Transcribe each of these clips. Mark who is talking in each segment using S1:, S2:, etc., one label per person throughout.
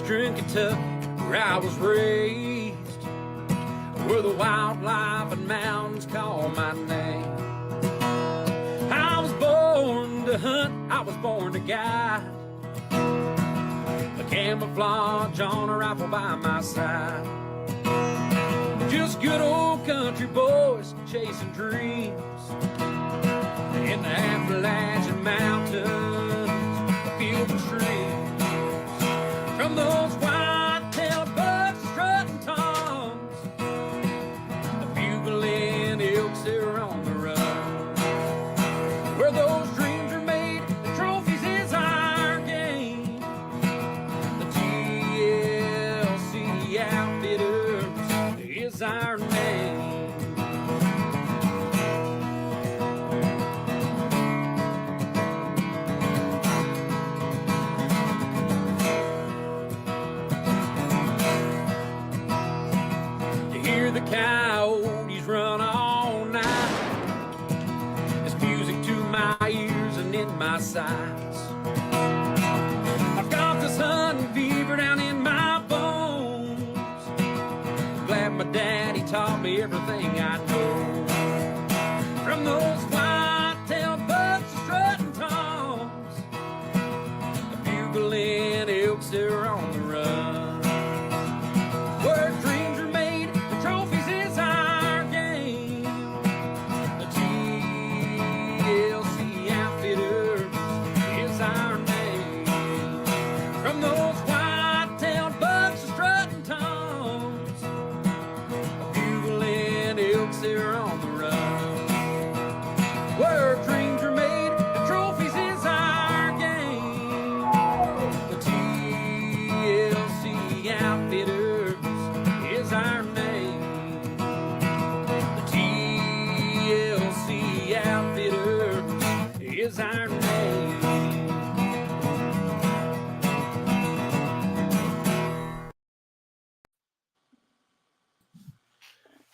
S1: Western Kentucky, where I was raised, where the wildlife and mountains call my name. I was born to hunt, I was born to guide, a camouflage on a rifle by my side. Just good old country boys chasing dreams in the Appalachian Mountains, fields and streams. From those white-tailed bucks strutting toms, the bugling elks that are on the run. Where those dreams are made, the trophies is our game. The TLC Outfitters is our name. The coyotes run all night. It's music to my ears and in my sights. I've got this hunting fever down in my bones. Glad my daddy taught me everything I know. From those white-tailed bucks strutting toms, the bugling elks that are on the run. Where dreams are made, the trophies is our game. The TLC Outfitters is our name. From those white-tailed bucks strutting toms, a bugling elks that are on the run. Where dreams are made, the trophies is our game. The TLC Outfitters is our name. The TLC Outfitters is our name.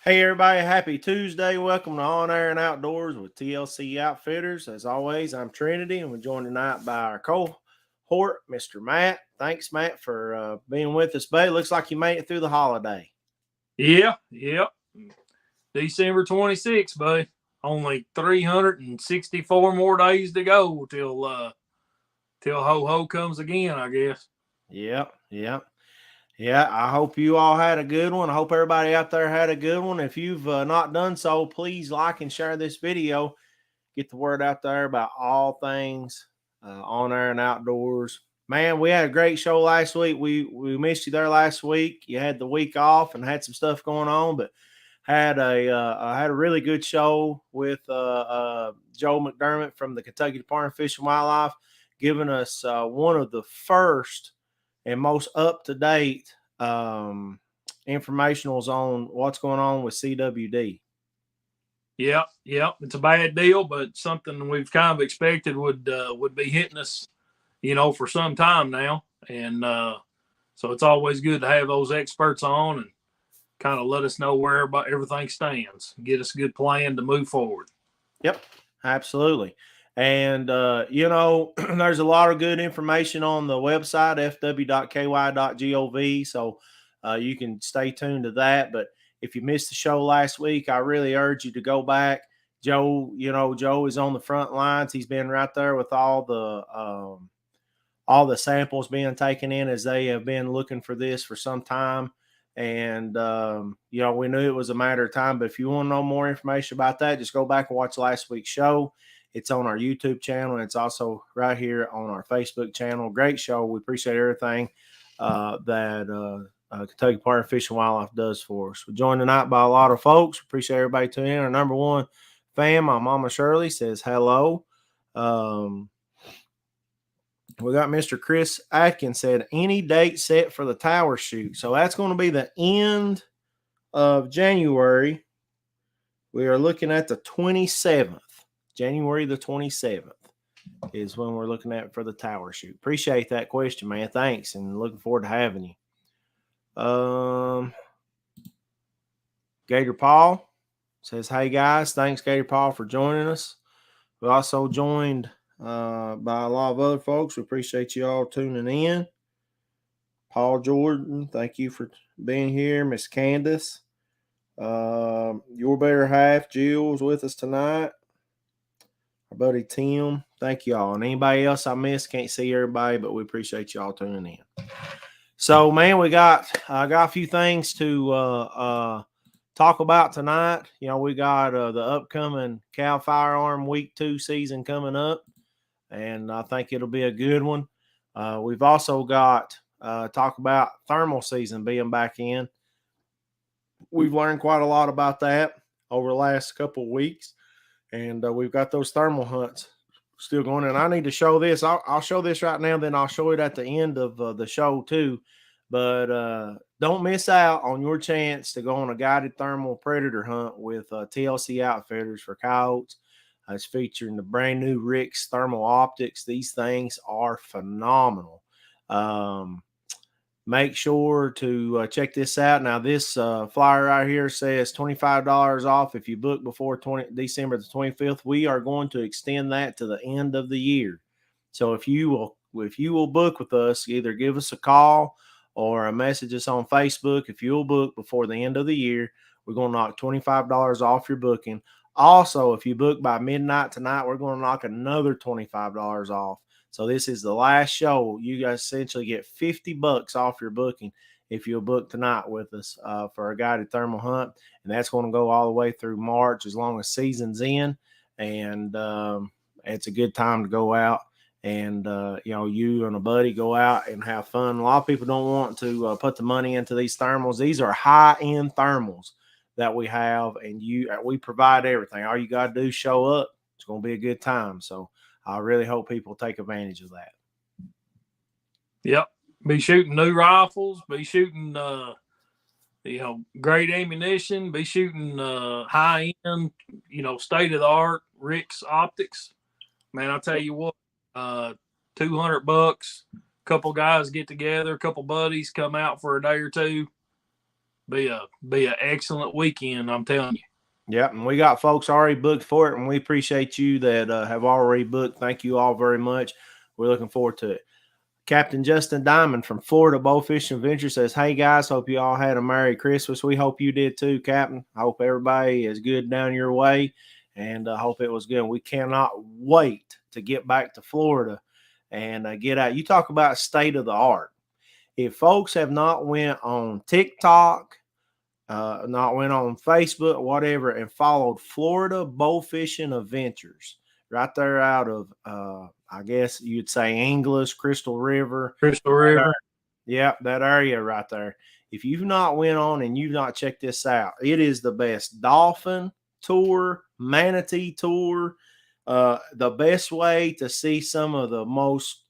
S2: Hey everybody, happy Tuesday. Welcome to On Air and Outdoors with TLC Outfitters. As always, I'm Trinity, and we're joined tonight by our cohort, Mr. Matt. Thanks, Matt, for being with us, buddy. Looks like you made it through the holiday.
S3: Yep. December 26th, buddy. Only 364 more days to go till ho-ho comes again, I guess.
S2: Yep. Yeah, I hope you all had a good one. I hope everybody out there had a good one. If you've not done so, please like and share this video. Get the word out there about all things on air and outdoors. Man, we had a great show last week. We missed you there last week. You had the week off and had some stuff going on, but had a really good show with Joe McDermott from the Kentucky Department of Fish and Wildlife, giving us one of the first and most up-to-date informationals on what's going on with CWD.
S3: Yep. It's a bad deal, but something we've kind of expected would be hitting us, for some time now. And so it's always good to have those experts on and kind of let us know where everything stands, get us a good plan to move forward.
S2: Yep, absolutely. And, there's a lot of good information on the website, fw.ky.gov. So you can stay tuned to that. But if you missed the show last week, I really urge you to go back. Joe is on the front lines. He's been right there with all the samples being taken in, as they have been looking for this for some time. And, we knew it was a matter of time. But if you want to know more information about that, just go back and watch last week's show. It's on our YouTube channel, and it's also right here on our Facebook channel. Great show. We appreciate everything that Kentucky Department of Fish and Wildlife does for us. We're joined tonight by a lot of folks. Appreciate everybody tuning in. Our number one fan, my mama Shirley, says hello. We got Mr. Chris Atkins said, any date set for the tower shoot? So that's going to be the end of January. We are looking at the 27th. January the 27th is when we're looking at for the tower shoot. Appreciate that question, man. Thanks, and looking forward to having you. Gator Paul says, hey, guys. Thanks, Gator Paul, for joining us. We're also joined by a lot of other folks. We appreciate you all tuning in. Paul Jordan, thank you for being here. Miss Candace, your better half, Jill's with us tonight. Our buddy Tim, thank y'all. And anybody else I missed, can't see everybody, but we appreciate y'all tuning in. So, man, I got a few things to talk about tonight. You know, we got the upcoming Cal Firearm Week 2 season coming up, and I think it'll be a good one. We've also got talk about thermal season being back in. We've learned quite a lot about that over the last couple of weeks, and we've got those thermal hunts still going. And I need to show this. I'll show this right now, then I'll show it at the end of the show too. But don't miss out on your chance to go on a guided thermal predator hunt with TLC Outfitters for coyotes. It's featuring the brand new Rick's thermal optics. These things are phenomenal. Make sure to check this out. Now, this flyer right here says $25 off if you book before December the 25th. We are going to extend that to the end of the year. So if you will book with us, either give us a call or message us on Facebook. If you'll book before the end of the year, we're going to knock $25 off your booking. Also, if you book by midnight tonight, we're going to knock another $25 off. So this is the last show. You guys essentially get $50 off your booking if you'll book tonight with us for a guided thermal hunt. And that's going to go all the way through March as long as season's in. And it's a good time to go out. And, you and a buddy go out and have fun. A lot of people don't want to put the money into these thermals. These are high-end thermals that we have, and we provide everything. All you got to do is show up. It's going to be a good time. So I really hope people take advantage of that.
S3: Yep. Be shooting new rifles. Be shooting, great ammunition. Be shooting high-end, state-of-the-art Rick's optics. Man, I'll tell you what, $200. Couple guys get together, a couple buddies come out for a day or two. Be an excellent weekend, I'm telling you.
S2: Yep, and we got folks already booked for it, and we appreciate you that have already booked. Thank you all very much. We're looking forward to it. Captain Justin Diamond from Florida Bowfishing Venture says, hey, guys, hope you all had a Merry Christmas. We hope you did too, Captain. I hope everybody is good down your way, and I hope it was good. We cannot wait to get back to Florida and get out. You talk about state of the art. If folks have not went on TikTok, not went on Facebook, whatever, and followed Florida Bowfishing Adventures right there out of, I guess you'd say Inglis, Crystal River. Yeah, that area right there. If you've not went on and you've not checked this out, it is the best dolphin tour, manatee tour, the best way to see some of the most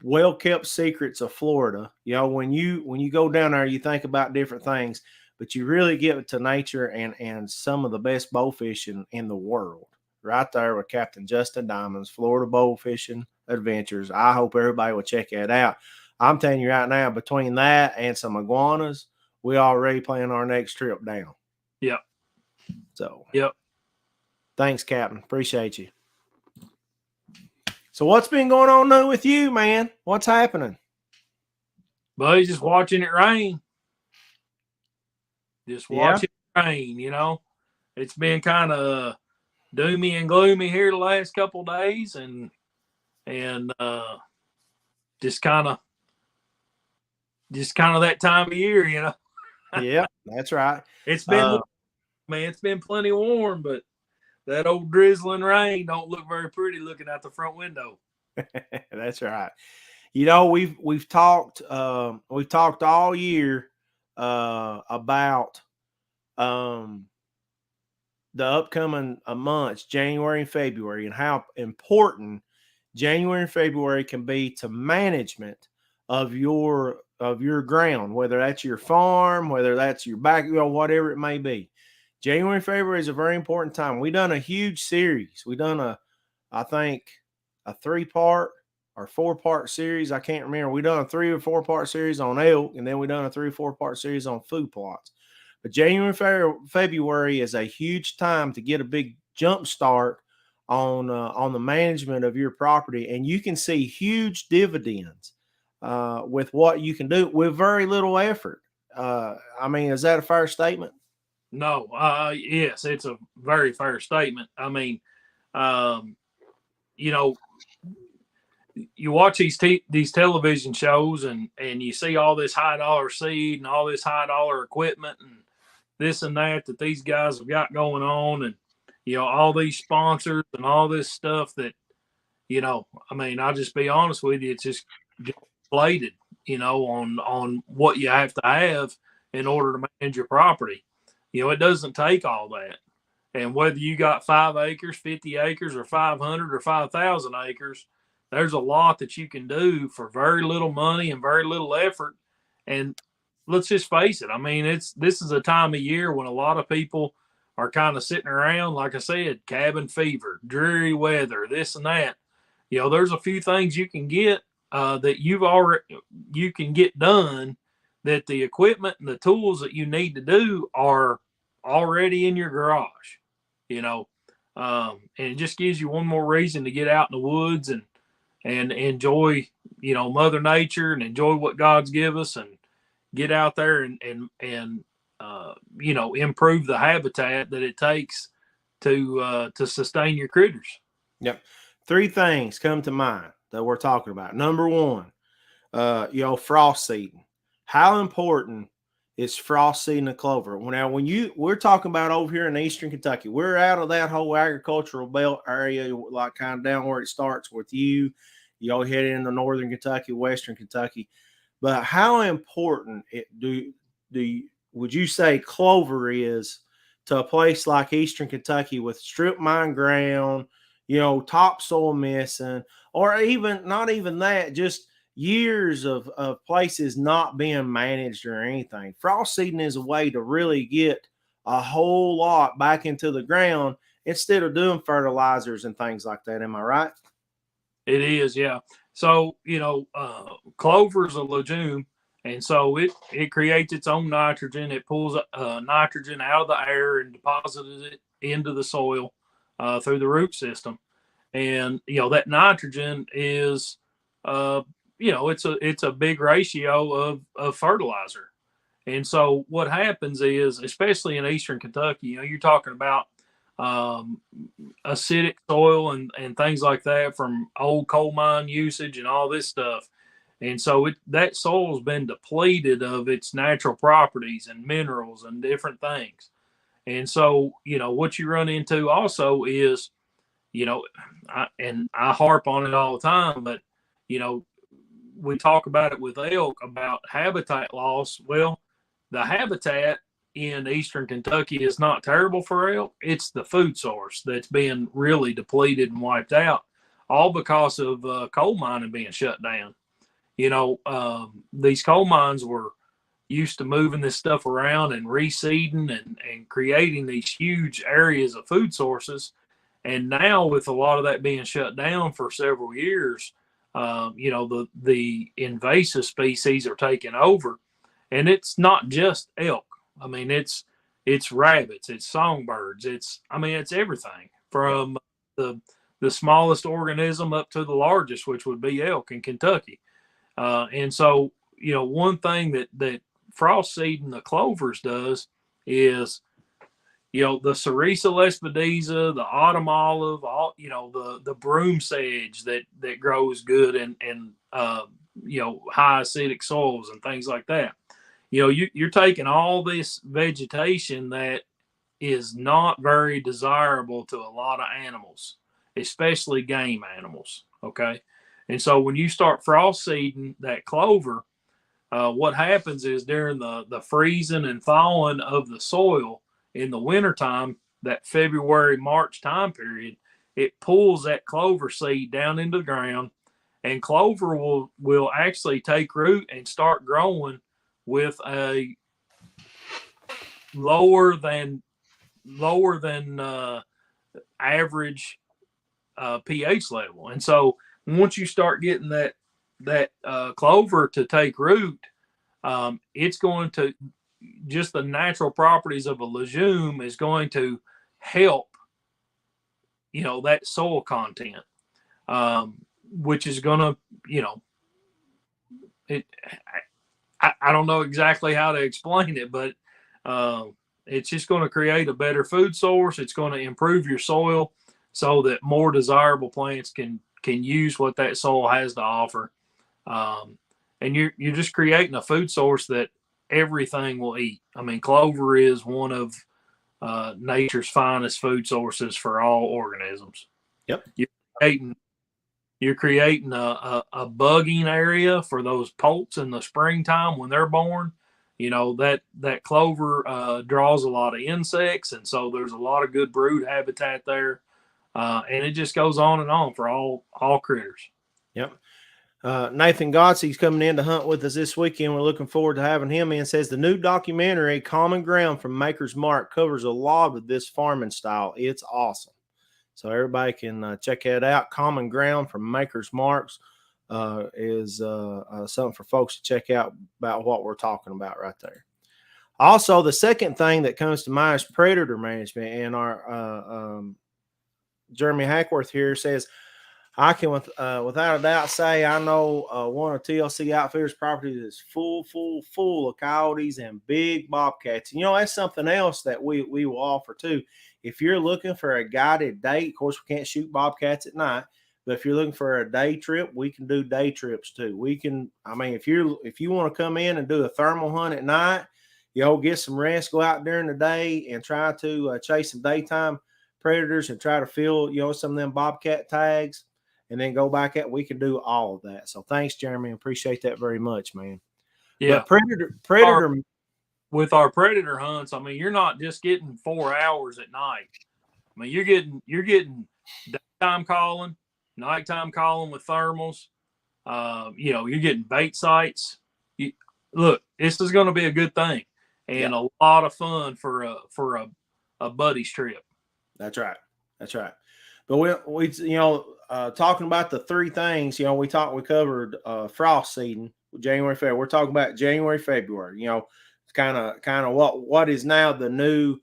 S2: well-kept secrets of Florida. When you go down there, you think about different things, but you really get to nature and some of the best bow fishing in the world right there with Captain Justin Diamond's Florida Bowfishing Adventures. I hope everybody will check that out. I'm telling you right now, between that and some iguanas, we already plan our next trip down.
S3: Yep.
S2: So,
S3: yep.
S2: Thanks, Captain. Appreciate you. So what's been going on now with you, man? What's happening?
S3: Buddy, just watching it rain. Just watching it rain, It's been kind of doomy and gloomy here the last couple of days, and just kind of that time of year,
S2: Yeah, that's right.
S3: It's been it's been plenty warm, but that old drizzling rain don't look very pretty looking out the front window.
S2: That's right. We've talked all year about the upcoming months, January and February, and how important January and February can be to management of your ground, whether that's your farm, whether that's your backyard, whatever it may be. January and February is a very important time. We done a huge series. We done I think a 3-part or 4-part series. I can't remember. We done a 3 or 4-part series on elk, and then we done a 3 or 4-part series on food plots. But January and February is a huge time to get a big jump start on the management of your property, and you can see huge dividends with what you can do with very little effort. I mean, is that a fair statement?
S3: No, yes, it's a very fair statement. I mean, you know, you watch these television shows and you see all this high dollar seed and all this high dollar equipment and this and that these guys have got going on, and all these sponsors and all this stuff that I mean, I'll just be honest with you, it's just inflated, on what you have to have in order to manage your property. It doesn't take all that. And whether you got 5 acres, 50 acres, or 500 or 5,000 acres, there's a lot that you can do for very little money and very little effort. And let's just face it. I mean, this is a time of year when a lot of people are kind of sitting around, like I said, cabin fever, dreary weather, this and that. There's a few things you can get that you can get done, that the equipment and the tools that you need to do are already in your garage, and it just gives you one more reason to get out in the woods and enjoy, Mother Nature and enjoy what God's give us, and get out there and improve the habitat that it takes to sustain your critters.
S2: Yep. 3 things come to mind that we're talking about. Number 1, frost seeding. How important is frost seeding a clover? Now, we're talking about over here in Eastern Kentucky, we're out of that whole agricultural belt area, like kind of down where it starts with you head into Northern Kentucky, Western Kentucky. But how important would you say clover is to a place like Eastern Kentucky with strip mine ground, topsoil missing, or even not even that, just years of places not being managed or anything? Frost seeding is a way to really get a whole lot back into the ground instead of doing fertilizers and things like that. Am I right?
S3: It is, yeah. So, clover is a legume, and so it creates its own nitrogen. It pulls nitrogen out of the air and deposits it into the soil through the root system. And, that nitrogen is, it's a big ratio of fertilizer. And so what happens is, especially in Eastern Kentucky, you're talking about acidic soil and things like that from old coal mine usage and all this stuff. And so that soil has been depleted of its natural properties and minerals and different things. And so, what you run into also is, I harp on it all the time, but, we talk about it with elk about habitat loss. Well, the habitat in Eastern Kentucky is not terrible for elk. It's the food source that's being really depleted and wiped out, all because of coal mining being shut down. These coal mines were used to moving this stuff around and reseeding and creating these huge areas of food sources. And now, with a lot of that being shut down for several years, the invasive species are taking over. And it's not just elk. I mean, it's rabbits, it's songbirds, it's everything from the smallest organism up to the largest, which would be elk in Kentucky. And so, one thing that frost seeding the clovers does is, the Cerisa lespedeza, the autumn olive, all, the broom sedge that grows good in high acidic soils and things like that. You're taking all this vegetation that is not very desirable to a lot of animals, especially game animals. Okay. And so when you start frost seeding that clover, what happens is during the freezing and thawing of the soil in the wintertime, that February, March time period, it pulls that clover seed down into the ground, and clover will actually take root and start growing with a lower than average pH level. And so once you start getting that clover to take root, it's going to, just the natural properties of a legume is going to help that soil content, which is going to I don't know exactly how to explain it, but it's just going to create a better food source. It's going to improve your soil so that more desirable plants can use what that soil has to offer. And you're just creating a food source that everything will eat. I mean, clover is one of nature's finest food sources for all organisms.
S2: Yep.
S3: You're creating a bugging area for those poults in the springtime when they're born. You know, that clover draws a lot of insects, and so there's a lot of good brood habitat there. And it just goes on and on for all critters.
S2: Yep. Nathan Gottsy's coming in to hunt with us this weekend. We're looking forward to having him in. Says the new documentary, Common Ground from Maker's Mark, covers a lot of this farming style. It's awesome. So everybody can check it out. Common Ground from Maker's Marks is something for folks to check out about what we're talking about right there. Also, the second thing that comes to mind is predator management. And our Jeremy Hackworth here says, I can without a doubt say I know one of TLC Outfitters properties is full of coyotes and big bobcats. You know, that's something else that we will offer too. If you're looking for a guided day, of course, we can't shoot bobcats at night, but if you're looking for a day trip, we can do day trips too. We can, I mean, if you want to come in and do a thermal hunt at night, get some rest, go out during the day and try to chase some daytime predators and try to fill, some of them bobcat tags and then go back at, we can do all of that. So thanks, Jeremy. Appreciate that very much, man.
S3: Yeah.
S2: But predator
S3: with our predator hunts, I mean, you're not just getting 4 hours at night. I mean, you're getting daytime calling, nighttime calling with thermals. You're getting bait sites. Look, this is going to be a good thing and a lot of fun for a buddy's trip.
S2: That's right. But we talking about the three things, we covered frost seeding, January, February. We're talking about January, February. Kind of what is now the new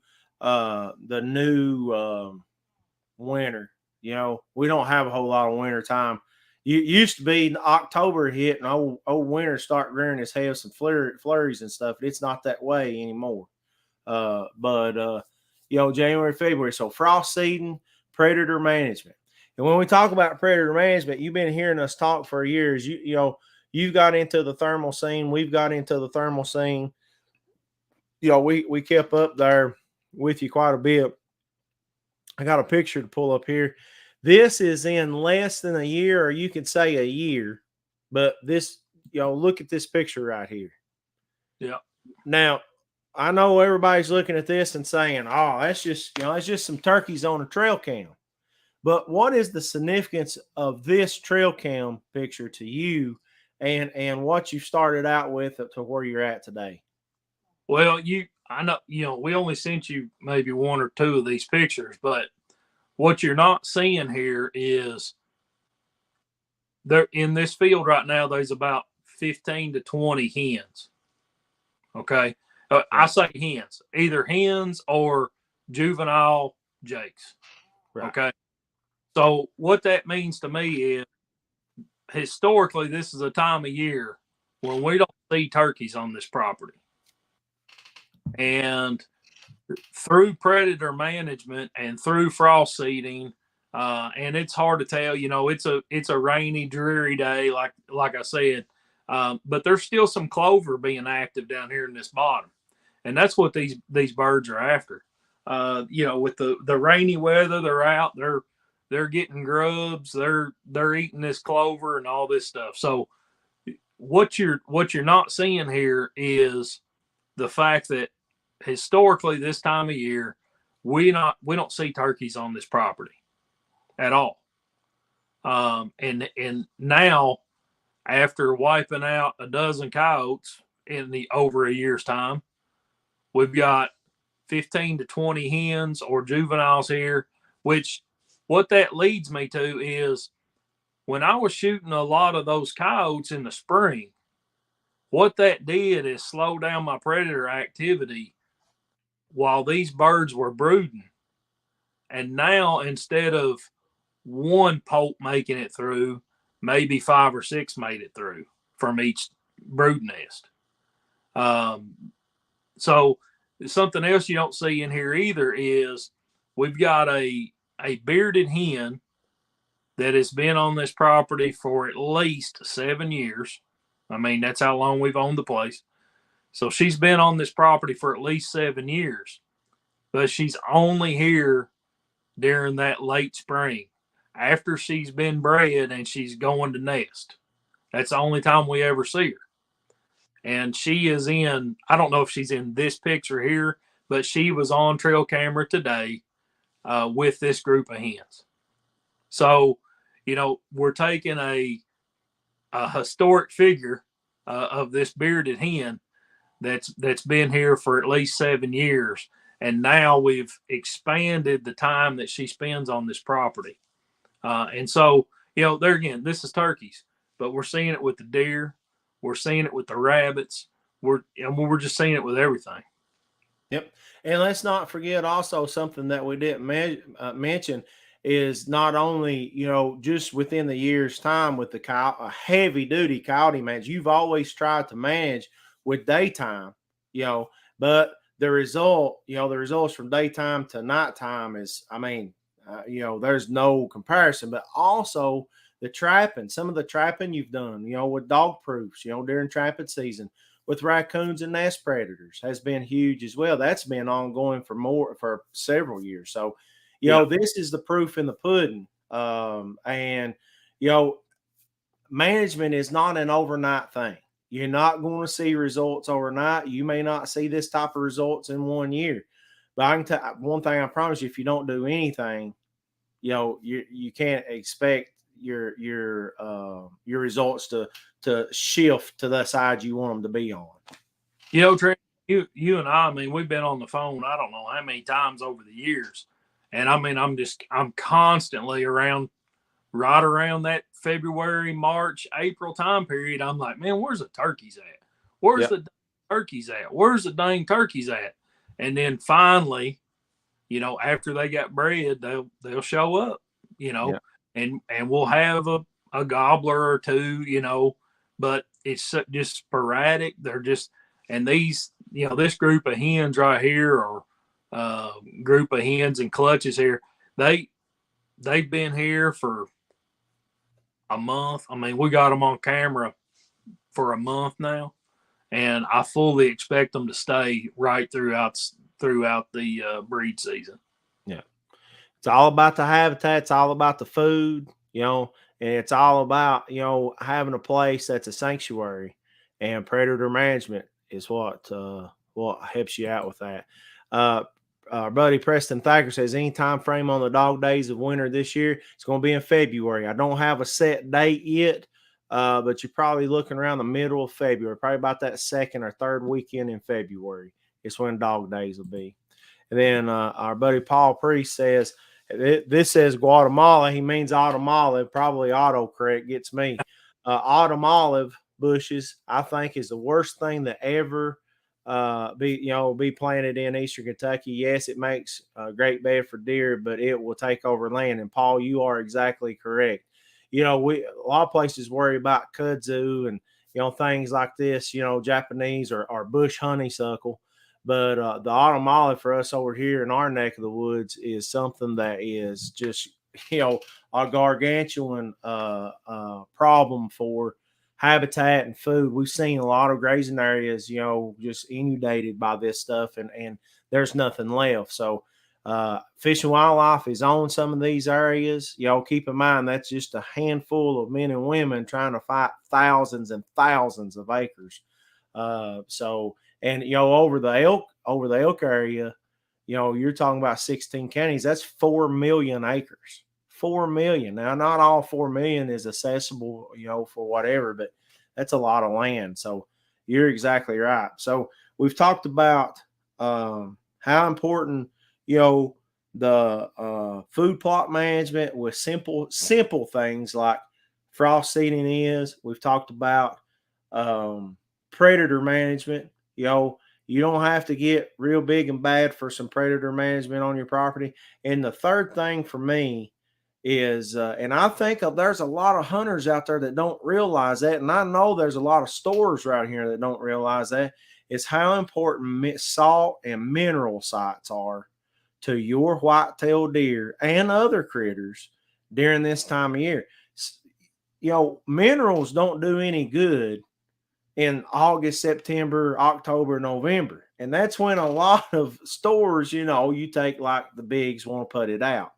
S2: winter. We don't have a whole lot of winter time. You used to be October hit and old winter start rearing its head, some flurries and stuff. It's not that way anymore. But January, February. So frost seeding, predator management. And when we talk about predator management, you've been hearing us talk for years. You've got into the thermal scene. We've got into the thermal scene. We kept up there with you quite a bit. I got a picture to pull up here. This is in less than a year, or you could say a year. But this, look at this picture right here.
S3: Yeah.
S2: Now, I know everybody's looking at this and saying, "Oh, that's just some turkeys on a trail cam." But what is the significance of this trail cam picture to you, and what you started out with to where you're at today?
S3: Well, I know, we only sent you maybe one or two of these pictures, but what you're not seeing here is there in this field right now, there's about 15 to 20 hens. Okay. I say hens, either hens or juvenile jakes.
S2: Right.
S3: Okay. So what that means to me is historically, this is a time of year when we don't see turkeys on this property. And through predator management and through frost seeding, and it's hard to tell, it's a rainy, dreary day, like I said, but there's still some clover being active down here in this bottom. And that's what these birds are after. With the rainy weather, they're out, they're getting grubs, they're eating this clover and all this stuff. So what you're not seeing here is the fact that historically this time of year, we don't see turkeys on this property at all. And now, after wiping out a dozen coyotes in over a year's time, we've got 15 to 20 hens or juveniles here, which what that leads me to is when I was shooting a lot of those coyotes in the spring, what that did is slow down my predator activity while these birds were brooding. And now, instead of one poult making it through, maybe 5 or 6 made it through from each brood nest. So something else you don't see in here either is we've got a bearded hen that has been on this property for at least 7 years. I mean, that's how long we've owned the place. So she's been on this property for at least 7 years, but she's only here during that late spring after she's been bred and she's going to nest. That's the only time we ever see her. And she is in, I don't know if she's in this picture here, but she was on trail camera today with this group of hens. So, you know, we're taking a historic figure of this bearded hen that's been here for at least 7 years. And now we've expanded the time that she spends on this property. And so, you know, there again, this is turkeys, but we're seeing it with the deer. We're seeing it with the rabbits. We're just seeing it with everything.
S2: Yep. And let's not forget also something that we didn't mention is not only, you know, just within the year's time with the heavy duty coyote manage, you've always tried to manage with daytime, you know, but the results from daytime to nighttime is, I mean, you know, there's no comparison, but also some of the trapping you've done, you know, with dog proofs, you know, during trapping season with raccoons and nest predators has been huge as well. That's been ongoing for several years. So, you know, this is the proof in the pudding. And, you know, management is not an overnight thing. You're not going to see results overnight. You may not see this type of results in 1 year. But I can tell one thing, I promise you, if you don't do anything, you know, you can't expect your results to shift to the side you want them to be on.
S3: You know, Trey, you and I mean, we've been on the phone, I don't know how many times over the years. And I mean, I'm constantly right around that February, March, April time period. I'm like, man, where's the turkeys at? Where's the turkeys at? Where's the dang turkeys at? And then finally, you know, after they got bred, they'll show up, you know, and we'll have a gobbler or two, you know, but it's just sporadic. They're just, and these, you know, this group of hens right here, or group of hens and clutches here, they've been here for a month. I mean, we got them on camera for a month now, and I fully expect them to stay right throughout the breed season.
S2: Yeah. It's all about the habitat. It's all about the food, you know, and it's all about, you know, having a place that's a sanctuary, and predator management is what helps you out with that. Our buddy Preston Thacker says, any time frame on the dog days of winter this year, it's going to be in February. I don't have a set date yet, but you're probably looking around the middle of February, probably about that second or third weekend in February. It's when dog days will be. And then our buddy Paul Priest says, this says Guatemala. He means autumn olive. Probably autocorrect gets me. Autumn olive bushes, I think, is the worst thing that ever be planted in Eastern Kentucky. Yes, it makes a great bed for deer, but it will take over land. And Paul, you are exactly correct. You know, a lot of places worry about kudzu and, you know, things like this, you know, Japanese or bush honeysuckle. But the autumn olive for us over here in our neck of the woods is something that is just, you know, a gargantuan problem for habitat and food. We've seen a lot of grazing areas, you know, just inundated by this stuff, and there's nothing left. So Fish and Wildlife is on some of these areas. You know, keep in mind that's just a handful of men and women trying to fight thousands and thousands of acres. And you know, over the elk area, you know, you're talking about 16 counties. That's 4 million acres. 4 million. Now, not all 4 million is accessible, you know, for whatever, but that's a lot of land. So you're exactly right. So we've talked about how important, you know, the food plot management with simple things like frost seeding is. We've talked about predator management. You know, you don't have to get real big and bad for some predator management on your property. And the third thing for me is, and I think there's a lot of hunters out there that don't realize that, and I know there's a lot of stores right here that don't realize that, is how important salt and mineral sites are to your white-tailed deer and other critters during this time of year. Minerals don't do any good in August, September, October, November. And that's when a lot of stores, you take like the bigs want to put it out.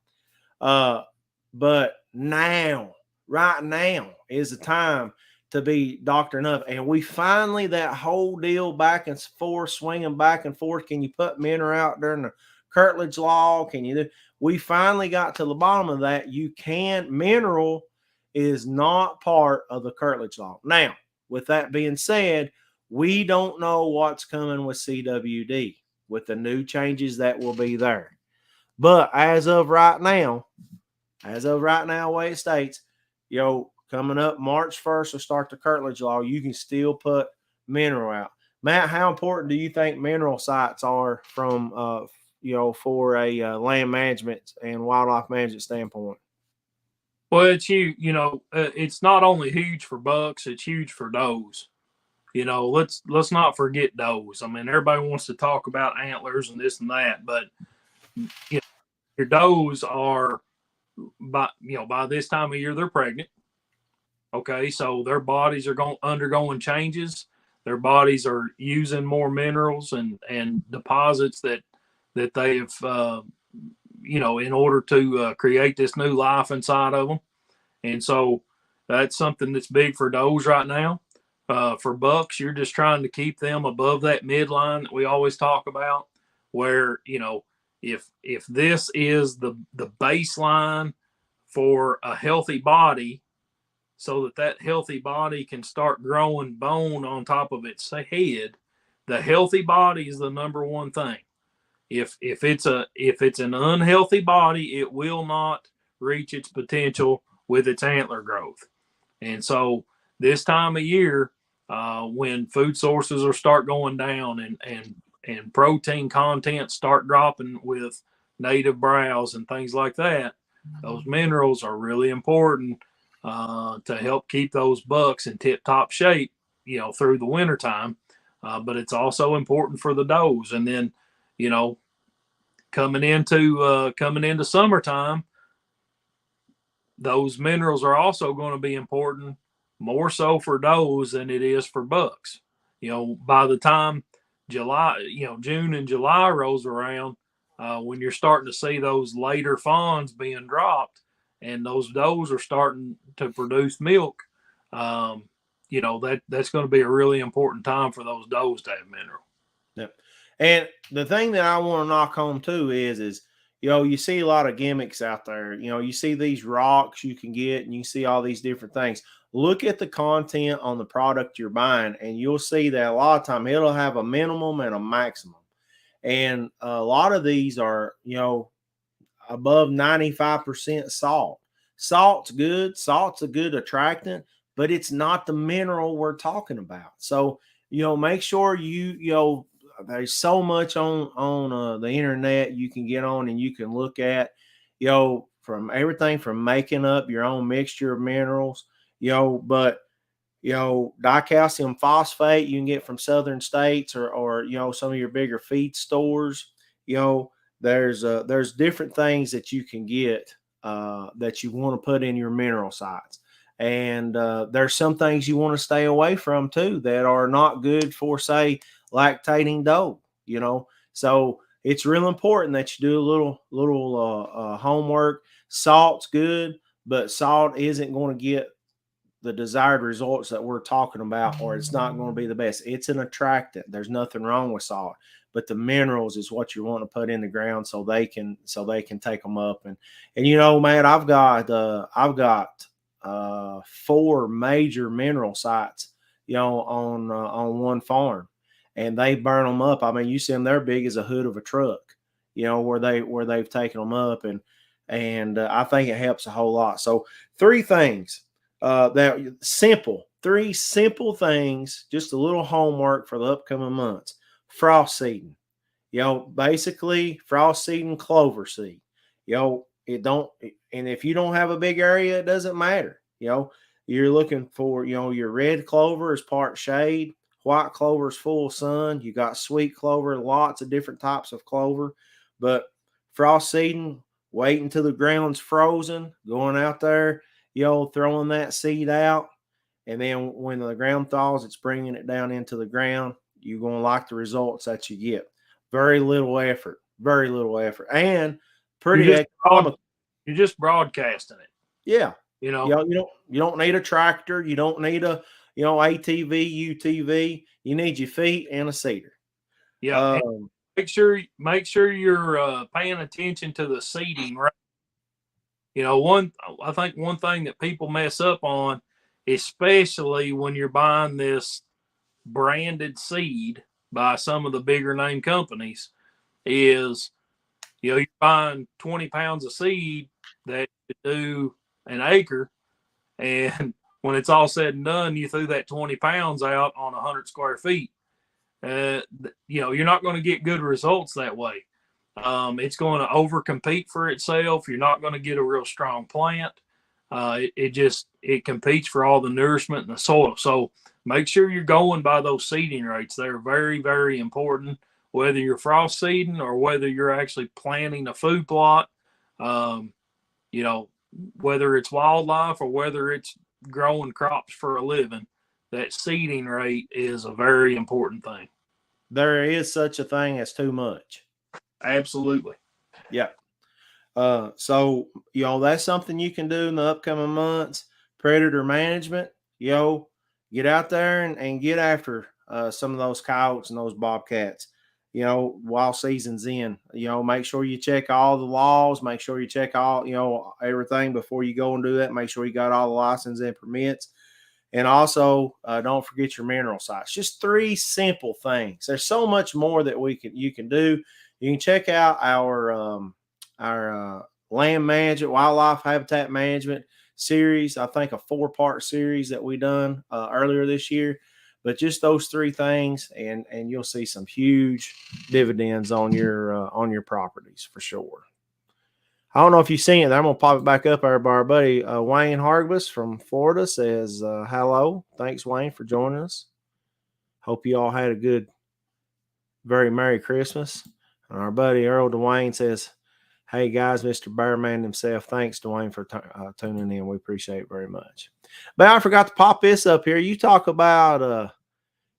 S2: But right now is the time to be doctoring up. And we finally, that whole deal back and forth, swinging back and forth. Can you put mineral out during the curtilage law? We finally got to the bottom of that. You can. Mineral is not part of the curtilage law. Now, with that being said, we don't know what's coming with CWD, with the new changes that will be there. But as of right now, the way it states, coming up March 1st will start the curtilage law. You can still put mineral out. Matt, how important do you think mineral sites are from, for a land management and wildlife management standpoint?
S3: Well, it's huge. It's not only huge for bucks; it's huge for does. Let's not forget does. I mean, everybody wants to talk about antlers and this and that, but your does are by this time of year they're pregnant. Okay, so their bodies are undergoing changes. Their bodies are using more minerals and deposits that they've in order to create this new life inside of them. And so that's something that's big for does right now. For bucks, you're just trying to keep them above that midline that we always talk about, where, if this is the baseline for a healthy body, so that healthy body can start growing bone on top of its head, the healthy body is the number one thing. If it's an unhealthy body, it will not reach its potential with its antler growth. And so this time of year, when food sources are start going down and protein content start dropping with native browse and things like that, those minerals are really important to help keep those bucks in tip-top shape, through the wintertime. But it's also important for the does. And then, coming into summertime, those minerals are also going to be important, more so for does than it is for bucks. By the time June and July rolls around, when you're starting to see those later fawns being dropped and those does are starting to produce milk, that's going to be a really important time for those does to have mineral.
S2: Yep. And the thing that I want to knock home too is, you see a lot of gimmicks out there. You see these rocks you can get and you see all these different things. Look at the content on the product you're buying and you'll see that a lot of time it'll have a minimum and a maximum. And a lot of these are, above 95% salt. Salt's good. Salt's a good attractant, but it's not the mineral we're talking about. So, make sure there's so much on the internet you can get on and you can look at, from everything from making up your own mixture of minerals, but dicalcium phosphate you can get from southern states or some of your bigger feed stores. There's different things that you can get that you want to put in your mineral sites. And there's some things you want to stay away from too that are not good for, say, lactating doe, so it's real important that you do a little homework. Salt's good, but salt isn't going to get the desired results that we're talking about, or it's not going to be the best. It's an attractant. There's nothing wrong with salt, but the minerals is what you want to put in the ground so they can take them up. And man, I've got 4 major mineral sites, on one farm. And they burn them up. I mean, you see them; they're big as a hood of a truck. Where they've taken them up, and I think it helps a whole lot. So 3 things three simple things, just a little homework for the upcoming months. Frost seeding, basically frost seeding clover seed. it don't, and if you don't have a big area, it doesn't matter. You're looking for, your red clover is part shade, white clover is full sun. You got sweet clover, lots of different types of clover. But frost seeding, waiting till the ground's frozen, going out there, throwing that seed out. And then when the ground thaws, it's bringing it down into the ground. You're going to like the results that you get. Very little effort, and pretty economical.
S3: You're just broadcasting it.
S2: Yeah.
S3: You
S2: don't need a tractor. You don't need a, ATV, UTV. You need your feet and a seeder.
S3: Yeah. Make sure you're paying attention to the seeding, right? I think one thing that people mess up on, especially when you're buying this branded seed by some of the bigger name companies, is, you're buying 20 pounds of seed that you do an acre, and when it's all said and done, you threw that 20 pounds out on 100 square feet. You're not going to get good results that way. It's going to overcompete for itself. You're not going to get a real strong plant. It competes for all the nourishment in the soil. So make sure you're going by those seeding rates. They're very, very important, whether you're frost seeding or whether you're actually planting a food plot. Whether it's wildlife or whether it's growing crops for a living, that seeding rate is a very important thing.
S2: There is such a thing as too much.
S3: Absolutely.
S2: Yeah. So, that's something you can do in the upcoming months. Predator management, get out there and get after some of those coyotes and those bobcats, while season's in. Make sure you check all the laws, make sure you check all, everything before you go and do that. Make sure you got all the license and permits. And also, don't forget your mineral sites. Just 3 simple things. There's so much more that you can do. You can check out our land management, wildlife habitat management series. I think a 4-part series that we done earlier this year. But just those 3 things, and you'll see some huge dividends on your properties for sure. I don't know if you've seen it. I'm going to pop it back up there by our buddy Wayne Hargis from Florida says, hello. Thanks, Wayne, for joining us. Hope you all had a good, very Merry Christmas. And our buddy Earl Dwayne says, hey, guys, Mr. Bearman himself. Thanks, Dwayne, for tuning in. We appreciate it very much. But I forgot to pop this up here. You talk about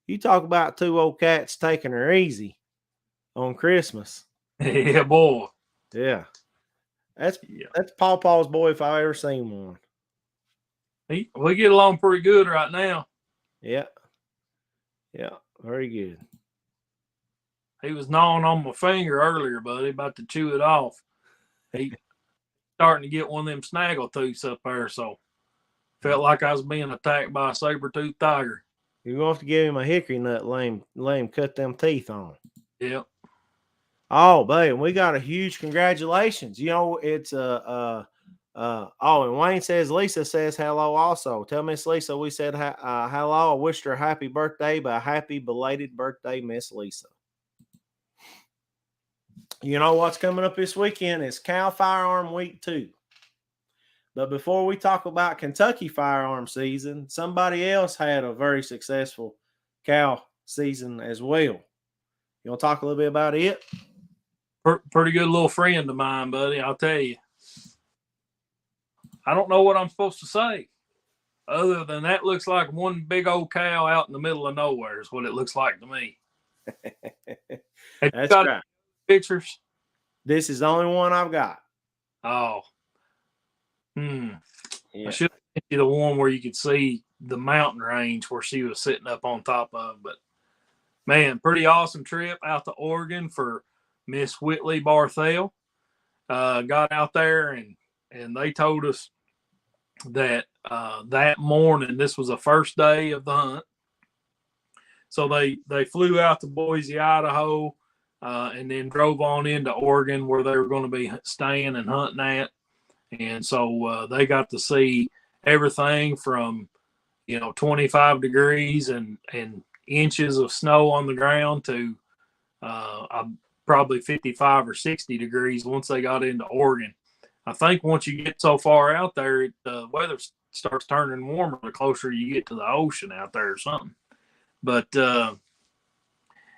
S2: 2 old cats taking her easy on Christmas.
S3: Yeah, boy.
S2: Yeah. That's Paw Paw's boy if I've ever seen one.
S3: We get along pretty good right now.
S2: Yeah. Yeah, very good.
S3: He was gnawing on my finger earlier, buddy, about to chew it off. He starting to get one of them snaggletooths up there, so felt like I was being attacked by a saber-toothed tiger.
S2: You're going to have to give him a hickory nut, lame cut them teeth on.
S3: Yep.
S2: Oh, babe, we got a huge congratulations. It's and Wayne says, Lisa says hello also. Tell Miss Lisa we said hello. I wished her a happy birthday, but a happy belated birthday, Miss Lisa. You know what's coming up this weekend is Cal Firearm Week 2. But before we talk about Kentucky firearm season, somebody else had a very successful Cal season as well. You want to talk a little bit about it?
S3: Pretty good little friend of mine, buddy, I'll tell you. I don't know what I'm supposed to say other than that looks like one big old cow out in the middle of nowhere is what it looks like to me.
S2: That's right.
S3: Pictures?
S2: This is the only one I've got.
S3: Oh.
S2: Yeah.
S3: I should have sent you the one where you could see the mountain range where she was sitting up on top of. But, man, pretty awesome trip out to Oregon for Miss Whitley Barthel. Got out there and they told us that that morning, this was the first day of the hunt. So they flew out to Boise, Idaho, and then drove on into Oregon where they were going to be staying and hunting at. And so they got to see everything from, 25 degrees and inches of snow on the ground to probably 55 or 60 degrees once they got into Oregon. I think once you get so far out there, the weather starts turning warmer the closer you get to the ocean out there or something. But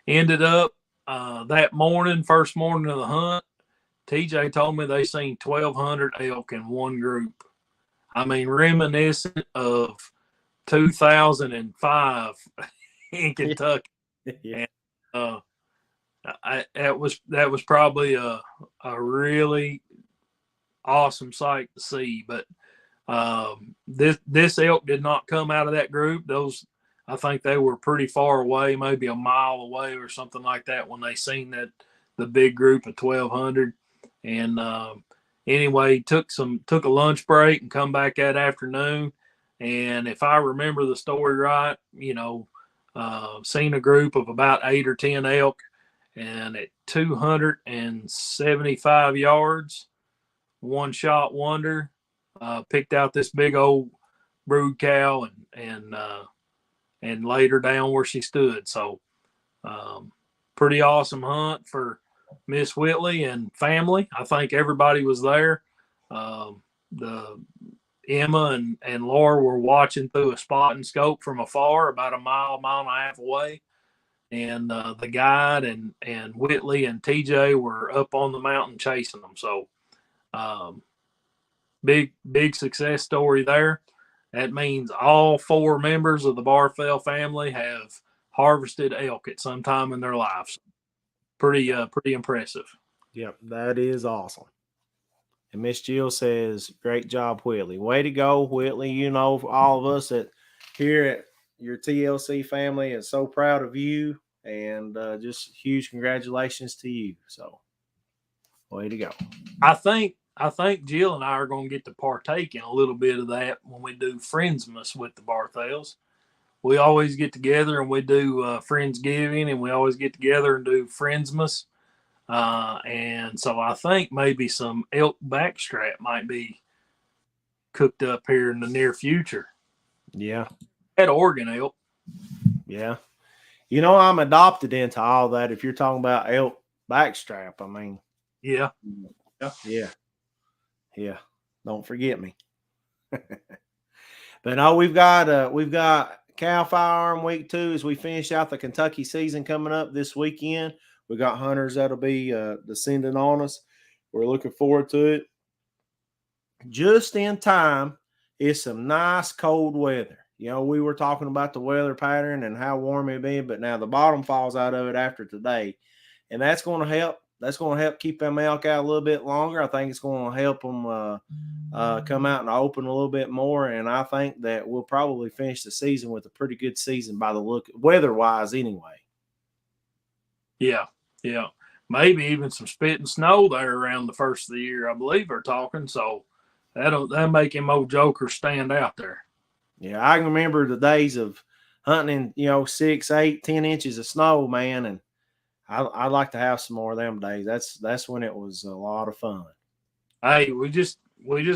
S3: ended up that morning, first morning of the hunt, TJ told me they seen 1,200 elk in one group. I mean, reminiscent of 2005 in Kentucky.
S2: Yeah.
S3: And that was probably a really awesome sight to see. But this elk did not come out of that group. I think they were pretty far away, maybe a mile away or something like that when they seen the big group of 1,200. And anyway, took a lunch break and come back that afternoon. And if I remember the story right, seen a group of about 8 or 10 elk, and at 275 yards, one shot wonder, picked out this big old brood cow and laid her down where she stood. So pretty awesome hunt for Miss Whitley and family. I think everybody was there. The Emma and Laura were watching through a spot and scope from afar, about a mile and a half away. And the guide and Whitley and TJ were up on the mountain chasing them. So big success story there. That means all 4 members of the Barthel family have harvested elk at some time in their lives. Pretty impressive.
S2: Yep, that is awesome. And Miss Jill says, great job, Whitley. Way to go, Whitley. You know, all of us here at your TLC family is so proud of you, and just huge congratulations to you. So, way to go.
S3: I think Jill and I are going to get to partake in a little bit of that when we do Friendsmas with the Barthels. We always get together and we do Friendsgiving, and we always get together and do Friendsmas. And so I think maybe some elk backstrap might be cooked up here in the near future.
S2: Yeah.
S3: At Oregon elk.
S2: Yeah. You know, I'm adopted into all that. If you're talking about elk backstrap, I mean.
S3: Yeah.
S2: Yeah. Don't forget me. But no, we've got Cow Firearm Week 2 as we finish out the Kentucky season coming up this weekend. We got hunters that'll be descending on us. We're looking forward to it. Just in time, it's some nice cold weather. You know, we were talking about the weather pattern and how warm it been, but now the bottom falls out of it after today, and that's going to help. That's going to help keep them elk out a little bit longer. I think it's going to help them come out and open a little bit more, and I think that we'll probably finish the season with a pretty good season by the look, weather-wise anyway.
S3: Yeah. Maybe even some spit and snow there around the first of the year, I believe they're talking. So that'll make him old Joker stand out there.
S2: Yeah, I can remember the days of hunting in, 6, 8, 10 inches of snow, man, and I'd like to have some more of them days. That's when it was a lot of fun.
S3: Hey, we just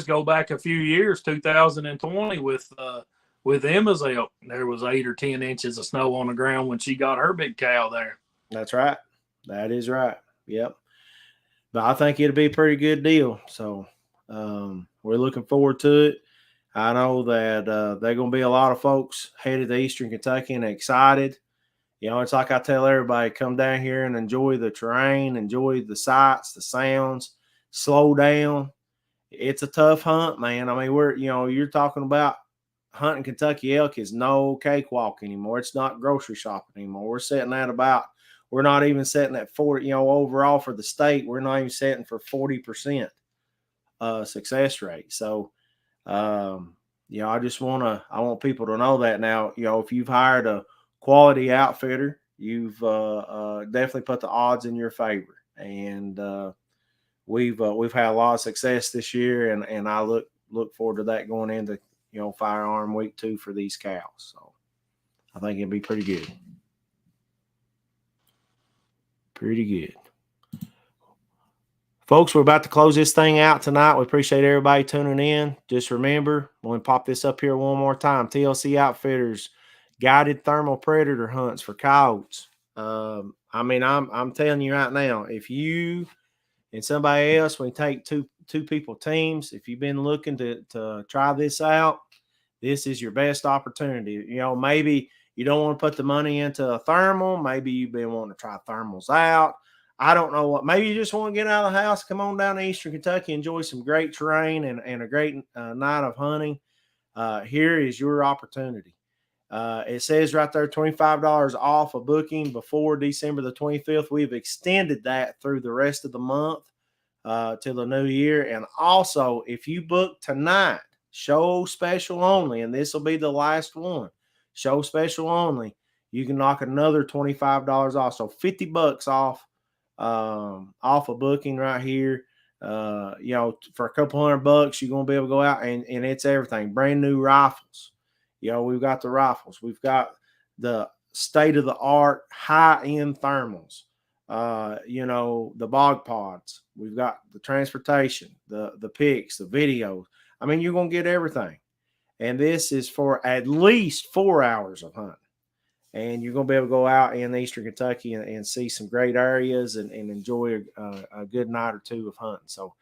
S3: go back a few years, 2020 with Emma's elk. There was 8 or 10 inches of snow on the ground when she got her big cow there.
S2: That's right. That is right. Yep. But I think it'll be a pretty good deal. So we're looking forward to it. I know that there are going to be a lot of folks headed to Eastern Kentucky and excited. It's like I tell everybody, come down here and enjoy the terrain, enjoy the sights, the sounds, slow down. It's a tough hunt, man. I mean, you're talking about hunting Kentucky elk is no cakewalk anymore. It's not grocery shopping anymore. We're not even setting at 40, overall for the state. We're not even setting for 40% success rate. So, I want people to know that now. If you've hired a quality outfitter, you've definitely put the odds in your favor. And we've had a lot of success this year, and I look forward to that going into Firearm Week 2 for these cows. So I think it'll be pretty good. Pretty good. Folks, we're about to close this thing out tonight. We appreciate everybody tuning in. Just remember, when we pop this up here one more time, TLC Outfitters guided thermal predator hunts for coyotes. I'm telling you right now, if you and somebody else, we take 2-people teams. If you've been looking to try this out, this is your best opportunity. You know, maybe you don't want to put the money into a thermal. Maybe you've been wanting to try thermals out. I don't know what. Maybe you just want to get out of the house, come on down to Eastern Kentucky, enjoy some great terrain and a great night of hunting. Here is your opportunity. It says right there, $25 off a booking before December the 25th. We've extended that through the rest of the month till the new year. And also, if you book tonight, show special only, and this will be the last one, show special only, you can knock another $25 off. So $50 off a booking right here. You know, for a couple $100, you're going to be able to go out and it's everything. Brand new rifles. You know, we've got the rifles. We've got the state-of-the-art high-end thermals. You know, the bog pods. We've got the transportation, the pics, the videos. I mean, you're going to get everything. And this is for at least 4 hours of hunting. And you're going to be able to go out in Eastern Kentucky and see some great areas and enjoy a good night or two of hunting. So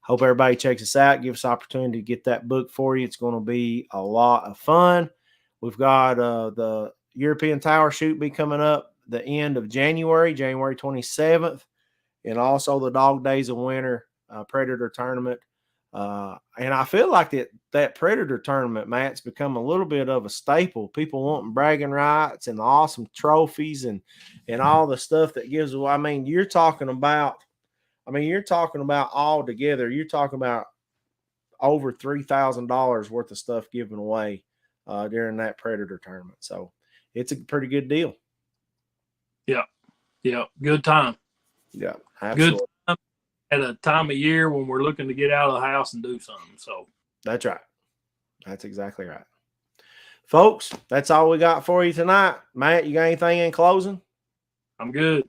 S2: hope everybody checks us out. Give us an opportunity to get that book for you. It's going to be a lot of fun. We've got the European Tower Shoot be coming up the end of January 27th, and also the Dog Days of Winter Predator Tournament. And I feel like that Predator Tournament, Matt's become a little bit of a staple. People wanting bragging rights and awesome trophies and all the stuff that gives away. I mean, you're talking about all together, you're talking about over $3,000 worth of stuff given away during that Predator Tournament. So it's a pretty good deal. Yeah.
S3: Yeah. Good time.
S2: Yeah. Absolutely.
S3: Good time at a time of year when we're looking to get out of the house and do something. So
S2: that's right. That's exactly right. Folks, that's all we got for you tonight. Matt, you got anything in closing?
S3: I'm good.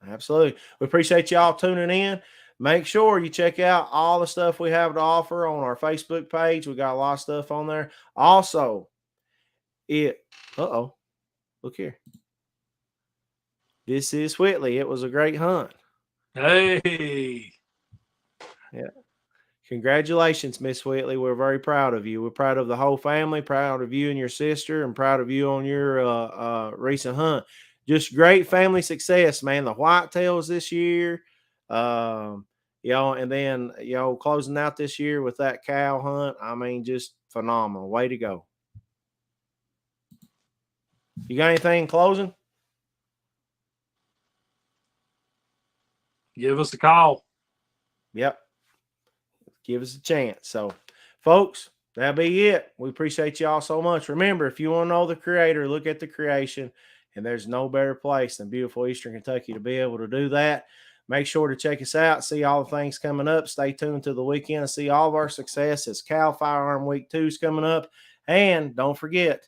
S2: Absolutely. We appreciate y'all tuning in. Make sure you check out all the stuff we have to offer on our Facebook page. We got a lot of stuff on there. Also, look here. This is Whitley. It was a great hunt.
S3: Hey.
S2: Yeah. Congratulations, Miss Whitley. We're very proud of you. We're proud of the whole family, proud of you and your sister, and proud of you on your recent hunt. Just great family success, man. The whitetails this year, you know, and then, you know, closing out this year with that cow hunt. I mean, just phenomenal. Way to go. You got anything in closing?
S3: Give us a call.
S2: Yep. Give us a chance. So, folks, that'll be it. We appreciate y'all so much. Remember, if you want to know the creator, look at the creation. And there's no better place than beautiful Eastern Kentucky to be able to do that. Make sure to check us out. See all the things coming up. Stay tuned to the weekend and see all of our success as Cal Firearm Week 2 is coming up. And don't forget,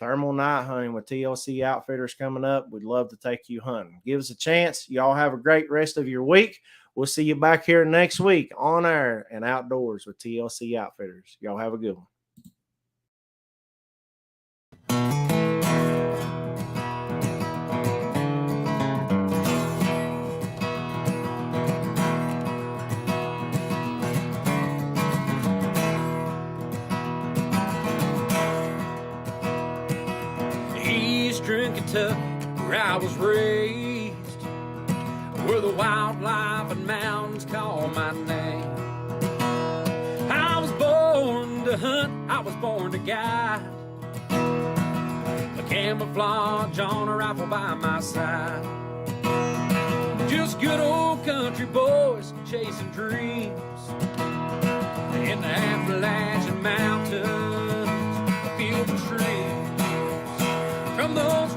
S2: thermal night hunting with TLC Outfitters coming up. We'd love to take you hunting. Give us a chance. Y'all have a great rest of your week. We'll see you back here next week on air and outdoors with TLC Outfitters. Y'all have a good one.
S1: Eastern Kentucky, where I was raised, where the wildlife and mountains call my name. I was born to hunt, I was born to guide, a camouflage on a rifle by my side. Just good old country boys chasing dreams in the Appalachian Mountains, a field of trees. From those